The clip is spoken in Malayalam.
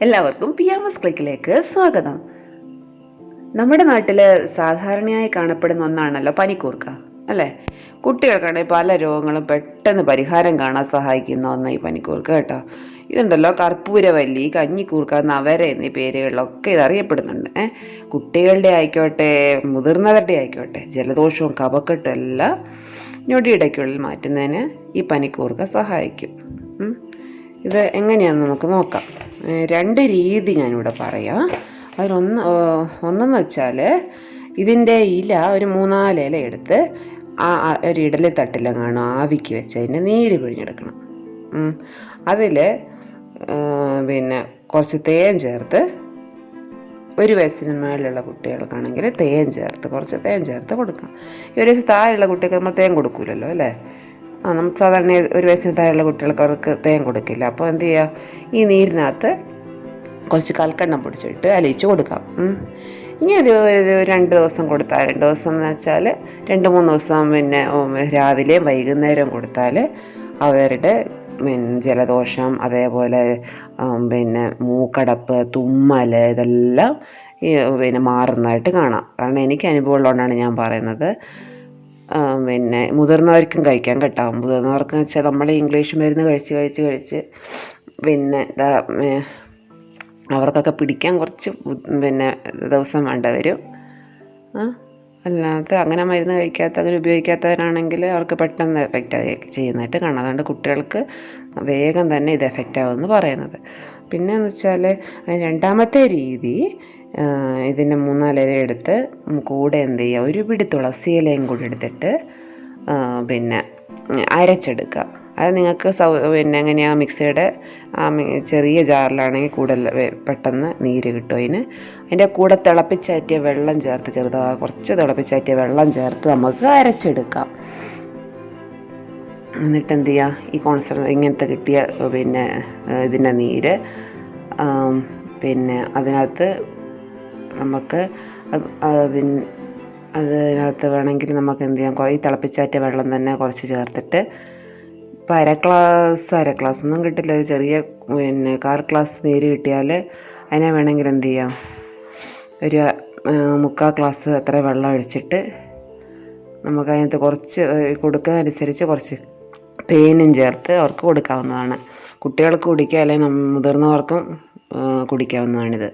എല്ലാവർക്കും പിയാമസ് ക്ലിക്കിലേക്ക് സ്വാഗതം. നമ്മുടെ നാട്ടിൽ സാധാരണയായി കാണപ്പെടുന്ന ഒന്നാണല്ലോ പനിക്കൂർക്ക, അല്ലേ? കുട്ടികൾക്കാണെങ്കിൽ പല രോഗങ്ങളും പെട്ടെന്ന് പരിഹാരം കാണാൻ സഹായിക്കുന്ന ഒന്നാണ് ഈ പനിക്കൂർക്ക കേട്ടോ. ഇതുണ്ടല്ലോ, കർപ്പൂരവല്ലി, കഞ്ഞിക്കൂർക്ക, നവര എന്നീ പേരുകളിലൊക്കെ ഇത് അറിയപ്പെടുന്നുണ്ട്. കുട്ടികളുടെ ആയിക്കോട്ടെ മുതിർന്നവരുടെ ആയിക്കോട്ടെ ജലദോഷവും കഫക്കെട്ടും എല്ലാം ഞൊടിയിടയ്ക്കുള്ളിൽ മാറ്റുന്നതിന് ഈ പനിക്കൂർക്ക സഹായിക്കും. ഇത് എങ്ങനെയാണെന്ന് നമുക്ക് നോക്കാം. രണ്ട് രീതി ഞാനിവിടെ പറയാം. ഒന്നെന്ന് വെച്ചാൽ ഇതിൻ്റെ ഇല ഒരു 3-4 ഇല എടുത്ത് ഒരു ഇഡലി തട്ടിലെങ്ങാണോ ആവിക്ക് വെച്ച് അതിൻ്റെ നീര് പിഴിഞ്ഞെടുക്കണം. അതിൽ പിന്നെ കുറച്ച് തേൻ ചേർത്ത്, 1 വയസ്സിന് മേലുള്ള കുട്ടികൾക്കാണെങ്കിൽ കുറച്ച് തേൻ ചേർത്ത് കൊടുക്കാം. 1 വയസ്സിന് താഴെയുള്ള കുട്ടികൾക്ക് നമ്മൾ തേൻ കൊടുക്കില്ലല്ലോ, അല്ലേ? നമ്മൾ സാധാരണ 1 വയസ്സിന് താഴെയുള്ള കുട്ടികൾക്ക് അവർക്ക് തേൻ കൊടുക്കില്ല. അപ്പോൾ എന്ത് ചെയ്യുക, ഈ നീരിനകത്ത് കുറച്ച് കൽക്കണ്ടം പൊടിച്ചിട്ട് അലിയിച്ച് കൊടുക്കാം. ഇനി അത് ഒരു 2 ദിവസം കൊടുത്താൽ, 2 ദിവസം എന്ന് വെച്ചാൽ 2-3 ദിവസം പിന്നെ രാവിലെയും വൈകുന്നേരം കൊടുത്താൽ അവരുടെ ജലദോഷം, അതേപോലെ പിന്നെ മൂക്കടപ്പ്, തുമ്മൽ ഇതെല്ലാം പിന്നെ മാറുന്നതായിട്ട് കാണാം. കാരണം എനിക്ക് അനുഭവം ഉള്ളതുകൊണ്ടാണ് ഞാൻ പറയുന്നത്. പിന്നെ മുതിർന്നവർക്കും കഴിക്കാൻ കേട്ടോ. മുതിർന്നവർക്ക് വെച്ചാൽ നമ്മൾ ഇംഗ്ലീഷ് മരുന്ന് കഴിച്ച് പിന്നെ അവർക്കൊക്കെ പിടിക്കാൻ കുറച്ച് പിന്നെ ദിവസം വേണ്ട വരും. അല്ലാതെ അങ്ങനെ മരുന്ന് അങ്ങനെ ഉപയോഗിക്കാത്തവരാണെങ്കിൽ അവർക്ക് പെട്ടെന്ന് എഫക്റ്റ് ചെയ്യുന്നതായിട്ട് കാണാം. അതുകൊണ്ട് കുട്ടികൾക്ക് വേഗം തന്നെ ഇത് എഫക്റ്റ് ആവുമെന്ന് പറയുന്നത്. പിന്നെയെന്ന് വെച്ചാൽ രണ്ടാമത്തെ രീതി, ഇതിൻ്റെ 3-4 ഇല എടുത്ത് കൂടെ എന്ത് ചെയ്യുക, ഒരു പിടി തുളസി ഇലയും കൂടി എടുത്തിട്ട് പിന്നെ അരച്ചെടുക്കുക. അത് നിങ്ങൾക്ക് പിന്നെ എങ്ങനെയാണ്, മിക്സിയുടെ ചെറിയ ജാറിലാണെങ്കിൽ കൂടുതൽ പെട്ടെന്ന് നീര് കിട്ടും. അതിൻ്റെ കൂടെ തിളപ്പിച്ചാറ്റിയ വെള്ളം ചേർത്ത്, കുറച്ച് തിളപ്പിച്ചാറ്റിയ വെള്ളം ചേർത്ത് നമുക്ക് അരച്ചെടുക്കാം. എന്നിട്ട് എന്ത് ചെയ്യുക, ഈ ഇങ്ങനത്തെ കിട്ടിയ പിന്നെ ഇതിൻ്റെ നീര് പിന്നെ അതിനകത്ത് നമുക്ക് അതിനകത്ത് വേണമെങ്കിൽ നമുക്ക് എന്ത് ചെയ്യാം, ഈ തിളപ്പിച്ചാറ്റിയ വെള്ളം തന്നെ കുറച്ച് ചേർത്തിട്ട്, ഇപ്പോൾ അര ഗ്ലാസ് ഒന്നും കിട്ടില്ല, ഒരു ചെറിയ പിന്നെ 1/4 ഗ്ലാസ് നീര് കിട്ടിയാൽ അതിനെ വേണമെങ്കിൽ എന്ത് ചെയ്യാം, ഒരു 3/4 ഗ്ലാസ് അത്ര വെള്ളം ഒഴിച്ചിട്ട് നമുക്ക് അതിനകത്ത് കുറച്ച് കൊടുക്കുന്നതനുസരിച്ച് കുറച്ച് തേനും ചേർത്ത് അവർക്ക് കൊടുക്കാവുന്നതാണ്. കുട്ടികൾക്ക് കുടിക്കുക, അല്ലെങ്കിൽ മുതിർന്നവർക്കും കുടിക്കാവുന്നതാണിത്.